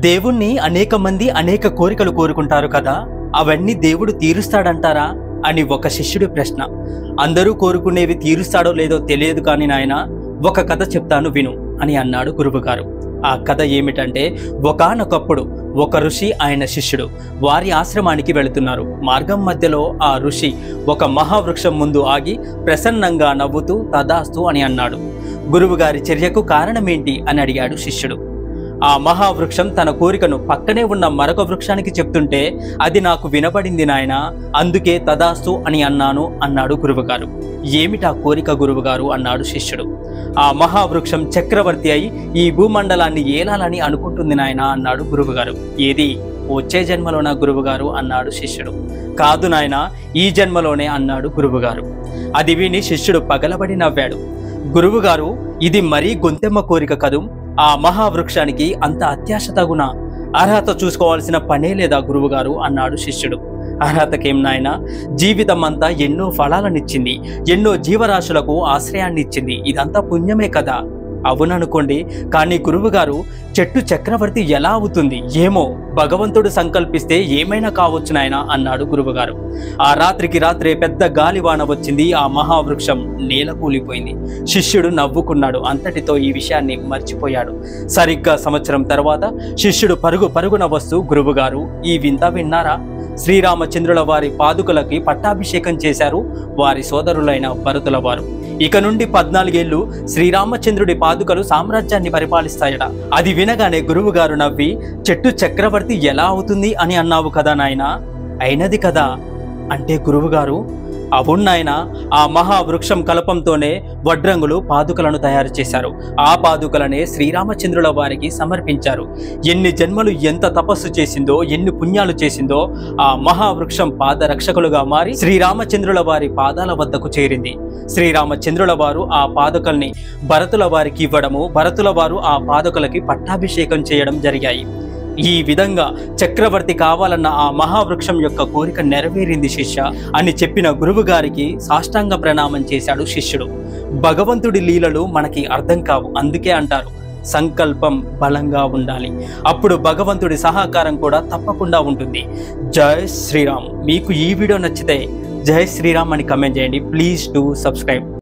దేవుణ్ణి అనేక మంది అనేక కోరికలు కోరుకుంటారు కదా, అవన్నీ దేవుడు తీరుస్తాడంటారా అని ఒక శిష్యుడి ప్రశ్న. అందరూ కోరుకునేవి తీరుస్తాడో లేదో తెలియదు కానీ నాయన, ఒక కథ చెప్తాను విను అని అన్నాడు గురువుగారు. ఆ కథ ఏమిటంటే, ఒకానొకప్పుడు ఒక ఋషి ఆయన శిష్యుడు వారి ఆశ్రమానికి వెళుతున్నారు. మార్గం మధ్యలో ఆ ఋషి ఒక మహావృక్షం ముందు ఆగి ప్రసన్నంగా నవ్వుతూ తదాస్తు అని అన్నాడు. గురువుగారి చర్యకు కారణమేంటి అని అడిగాడు శిష్యుడు. ఆ మహావృక్షం తన కోరికను పక్కనే ఉన్న మరొక వృక్షానికి చెప్తుంటే అది నాకు వినబడింది నాయన, అందుకే తదాస్తు అని అన్నాను అన్నాడు గురువుగారు. ఏమిటా కోరిక గురువుగారు అన్నాడు శిష్యుడు. ఆ మహావృక్షం చక్రవర్తి అయి ఈ భూమండలాన్ని ఏలాలని అనుకుంటుంది నాయన అన్నాడు గురువుగారు. ఏది, వచ్చే జన్మలోనా గురువుగారు అన్నాడు శిష్యుడు. కాదు నాయన, ఈ జన్మలోనే అన్నాడు గురువుగారు. అది విని శిష్యుడు పగలబడి నవ్వాడు. గురువుగారు, ఇది మరీ గొంతెమ్మ కోరిక కదూ, ఆ మహావృక్షానికి అంత అత్యాశ తగునా? అర్హత చూసుకోవాల్సిన పనే లేదా గురువుగారు అన్నాడు శిష్యుడు. అర్హతకేం నాయన, జీవితం అంతా ఎన్నో ఫలాలనిచ్చింది, ఎన్నో జీవరాశులకు ఆశ్రయాన్ని ఇచ్చింది, ఇదంతా పుణ్యమే కదా. అవుననుకోండి, కానీ గురువుగారు, చెట్టు చక్రవర్తి ఎలా అవుతుంది? ఏమో, భగవంతుడు సంకల్పిస్తే ఏమైనా కావచ్చు నాయన అన్నాడు గురువుగారు. ఆ రాత్రికి రాత్రే పెద్ద గాలివాన వచ్చింది. ఆ మహావృక్షం నేల కూలిపోయింది. శిష్యుడు నవ్వుకున్నాడు. అంతటితో ఈ విషయాన్ని మర్చిపోయాడు. సరిగ్గా సంవత్సరం తర్వాత శిష్యుడు పరుగున వస్తూ, గురువుగారు, ఈ వింత విన్నారా? శ్రీరామచంద్రుల వారి పాదుకలకి పట్టాభిషేకం చేశారు వారి సోదరులైన భరతుల వారు. ఇక నుండి 14 ఏళ్లు శ్రీరామచంద్రుడి పాదుకలు సామ్రాజ్యాన్ని పరిపాలిస్తాయట. అది వినగానే గురువుగారు నవ్వి, చెట్టు చక్రవర్తి ఎలా అవుతుంది అని అన్నావు కదా నాయన? అయినది కదా అంటే గురువుగారు, అవునాయన, ఆ మహావృక్షం కల్పంతోనే వడ్రంగులు పాదుకలను తయారు చేశారు. ఆ పాదుకలనే శ్రీరామచంద్రుల వారికి సమర్పించారు. ఎన్ని జన్మలు ఎంత తపస్సు చేసిందో, ఎన్ని పుణ్యాలు చేసిందో ఆ మహావృక్షం పాదరక్షకులుగా మారి శ్రీరామచంద్రుల వారి పాదాల వద్దకు చేరింది. శ్రీరామచంద్రుల వారు ఆ పాదుకల్ని భరతుల వారికి ఇవ్వడము, భరతుల వారు ఆ పాదుకలకి పట్టాభిషేకం చేయడం జరిగాయి. ఈ విధంగా చక్రవర్తి కావాలన్న ఆ మహావృక్షం యొక్క కోరిక నెరవేరింది శిష్య అని చెప్పిన గురువుగారికి సాష్టాంగ ప్రణామం చేశాడు శిష్యుడు. భగవంతుడి లీలలు మనకి అర్థం కావు, అందుకే అంటారు సంకల్పం బలంగా ఉండాలి, అప్పుడు భగవంతుడి సహకారం కూడా తప్పకుండా ఉంటుంది. జై శ్రీరామ్. మీకు ఈ వీడియో నచ్చితే జై శ్రీరామ్ అని కమెంట్ చేయండి. Please do subscribe.